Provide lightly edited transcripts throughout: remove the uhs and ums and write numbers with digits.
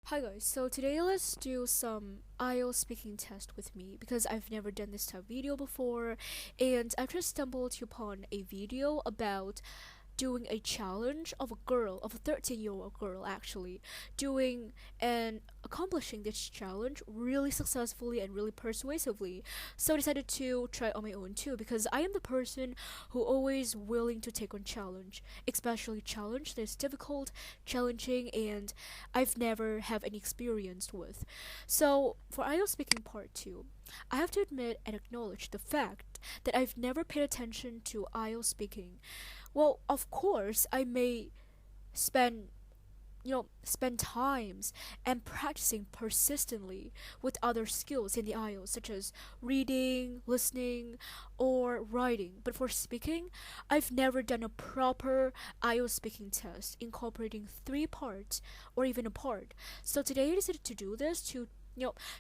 Hi guys, so today let's do some IELTS speaking test with me because I've never done this type of video before, and I've just stumbled upon a video about doing a challenge of a girl, of a 13-year-old girl actually, doing and accomplishing this challenge really successfully and really persuasively. So I decided to try on my own too because I am the person who always willing to take on challenge, especially challenge that's difficult, challenging, and I've never have any experience with. So for IELTS speaking part 2, I have to admit and acknowledge the fact that I've never paid attention to IELTS speaking. Well, of course, I may spend spend times and practicing persistently with other skills in the IELTS such as reading, listening, or writing. But for speaking, I've never done a proper IELTS speaking test incorporating three parts or even a part. So today I decided to do this to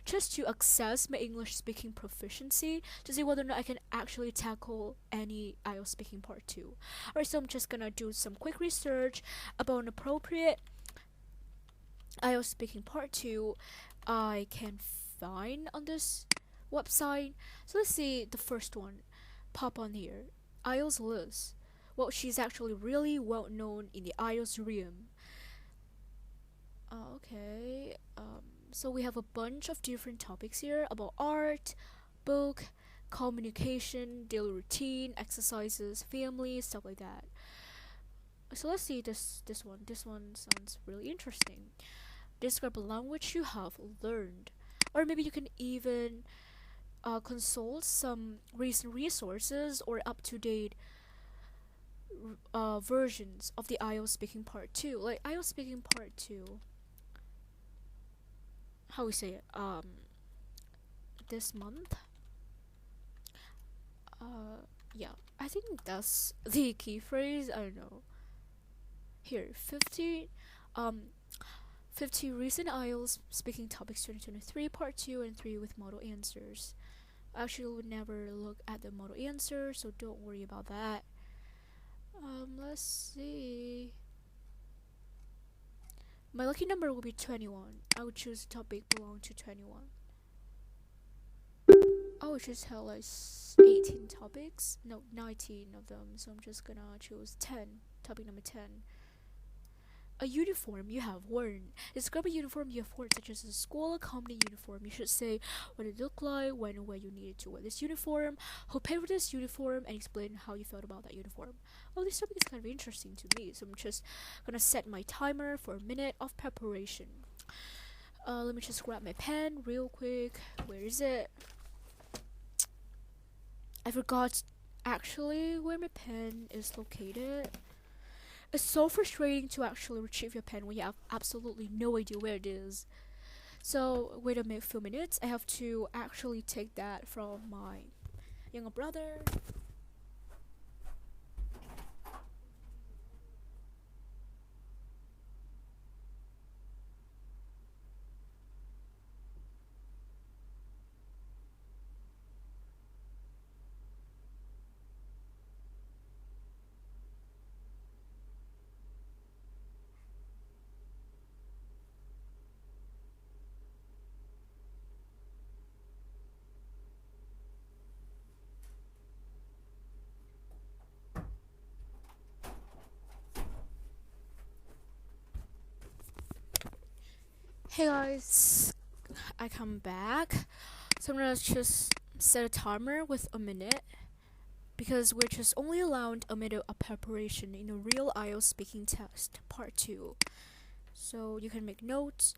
just to assess my English speaking proficiency to see whether or not I can actually tackle any IELTS speaking part 2. Alright, so I'm just gonna do some quick research about an appropriate IELTS speaking part 2 I can find on this website. So let's see the first one pop on here. IELTS Liz. Well, she's actually really well known in the IELTS realm. Okay. So we have a bunch of different topics here about art, book, communication, daily routine, exercises, family, stuff like that. So let's see this one. This one sounds really interesting. Describe a language you have learned, or maybe you can even consult some recent resources or up-to-date versions of the IELTS speaking part 2. Like IELTS speaking part 2. How we say it? This month. Yeah, I think that's the key phrase. I don't know. Here, 50 recent IELTS speaking topics 2023 part 2 and 3 with model answers. I actually would never look at the model answer, so don't worry about that. Let's see. My lucky number will be 21. I would choose a topic belong to 21. I would just have like 18 topics. No, 19 of them. So I'm just gonna choose 10. Topic number 10. A uniform you have worn. Describe a uniform you have worn, such as a school company uniform. You should say what it looked like, when and where you needed to wear this uniform, who paid for this uniform, and explain how you felt about that uniform. Well, this topic is kind of interesting to me, so I'm just gonna set my timer for a minute of preparation. Let me just grab my pen real quick. Where is it? I forgot actually where my pen is located. It's so frustrating to actually retrieve your pen when you have absolutely no idea where it is. So wait a few minutes. I have to actually take that from my younger brother. Hey guys, I come back. So I'm gonna just set a timer with a minute because we're just only allowed a minute of preparation in a real IELTS speaking test, part 2. So you can make notes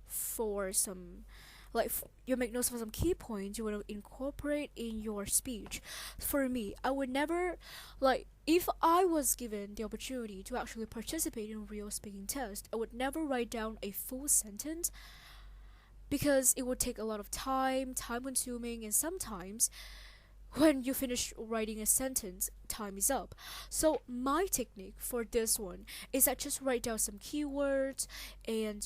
for some you make notes for some key points you want to incorporate in your speech. For me, I would never if I was given the opportunity to actually participate in a real speaking test, I would never write down a full sentence because it would take a lot of time consuming, and sometimes when you finish writing a sentence, time is up. So my technique for this one is I just write down some keywords and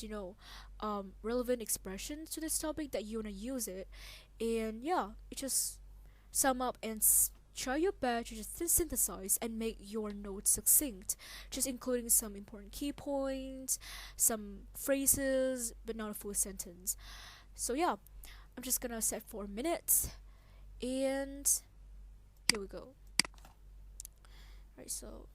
relevant expressions to this topic that you wanna use it, and yeah, it just sum up and try your best to just synthesize and make your notes succinct, just including some important key points, some phrases, but not a full sentence. So yeah, I'm just gonna set 4 minutes, and here we go. Right, so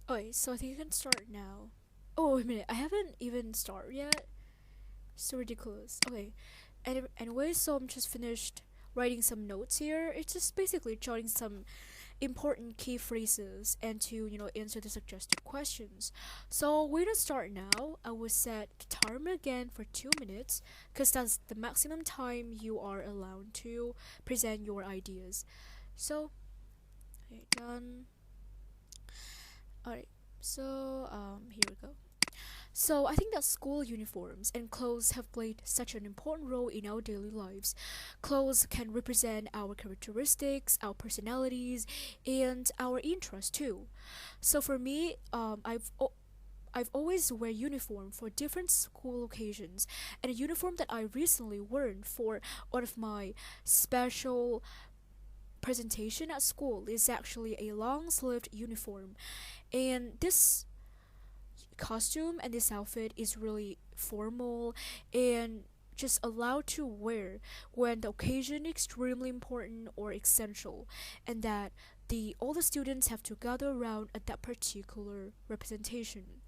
okay, so I think you can start now. Oh, wait a minute, I haven't even started yet. So ridiculous. Okay, anyway, so I'm just finished writing some notes here. It's just basically jotting some important key phrases and to answer the suggested questions. So we're gonna start now. I will set the timer again for 2 minutes because that's the maximum time you are allowed to present your ideas. So okay, done. Alright, so here we go. So I think that school uniforms and clothes have played such an important role in our daily lives. Clothes can represent our characteristics, our personalities, and our interests too. So for me, I've always wear uniform for different school occasions, and a uniform that I recently worn for one of my special presentation at school is actually a long-sleeved uniform, and this costume and this outfit is really formal and just allowed to wear when the occasion is extremely important or essential, and that all the students have to gather around at that particular representation.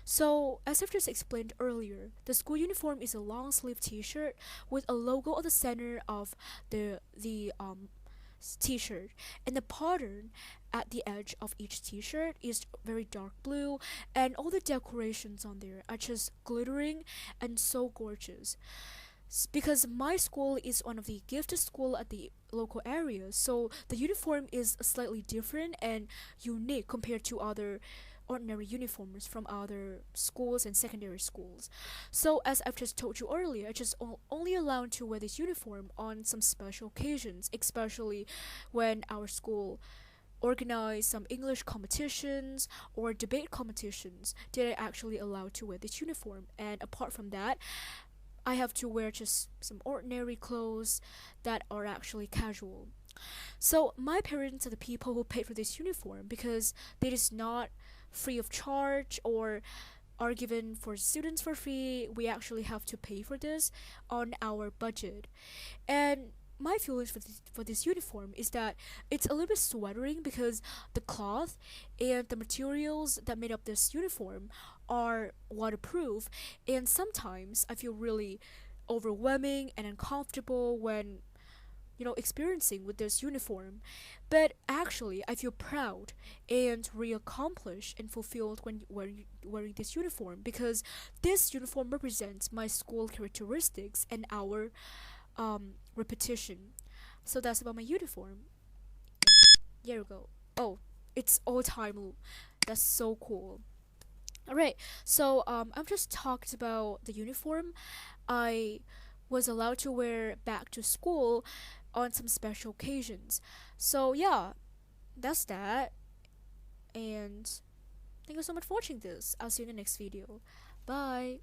So, as I've just explained earlier, the school uniform is a long sleeve t-shirt with a logo at the center of the t-shirt, and the pattern at the edge of each t-shirt is very dark blue, and all the decorations on there are just glittering and so gorgeous. Because my school is one of the gifted school at the local area, so the uniform is slightly different and unique compared to other ordinary uniforms from other schools and secondary schools. So as I've just told you earlier, I just only allowed to wear this uniform on some special occasions, especially when our school organize some English competitions or debate competitions that I actually allowed to wear this uniform. And apart from that, I have to wear just some ordinary clothes that are actually casual. So my parents are the people who paid for this uniform because it is not free of charge or are given for students for free. We actually have to pay for this on our budget. And my feelings for this uniform is that it's a little bit sweatering because the cloth and the materials that made up this uniform are waterproof, and sometimes I feel really overwhelming and uncomfortable when experiencing with this uniform. But actually, I feel proud and really accomplished and fulfilled when wearing this uniform because this uniform represents my school characteristics and our repetition. So that's about my uniform. Here we go. Oh, it's all time. That's so cool. Alright, so I've just talked about the uniform I was allowed to wear back to school on some special occasions. So yeah, that's that. And thank you so much for watching this. I'll see you in the next video. Bye.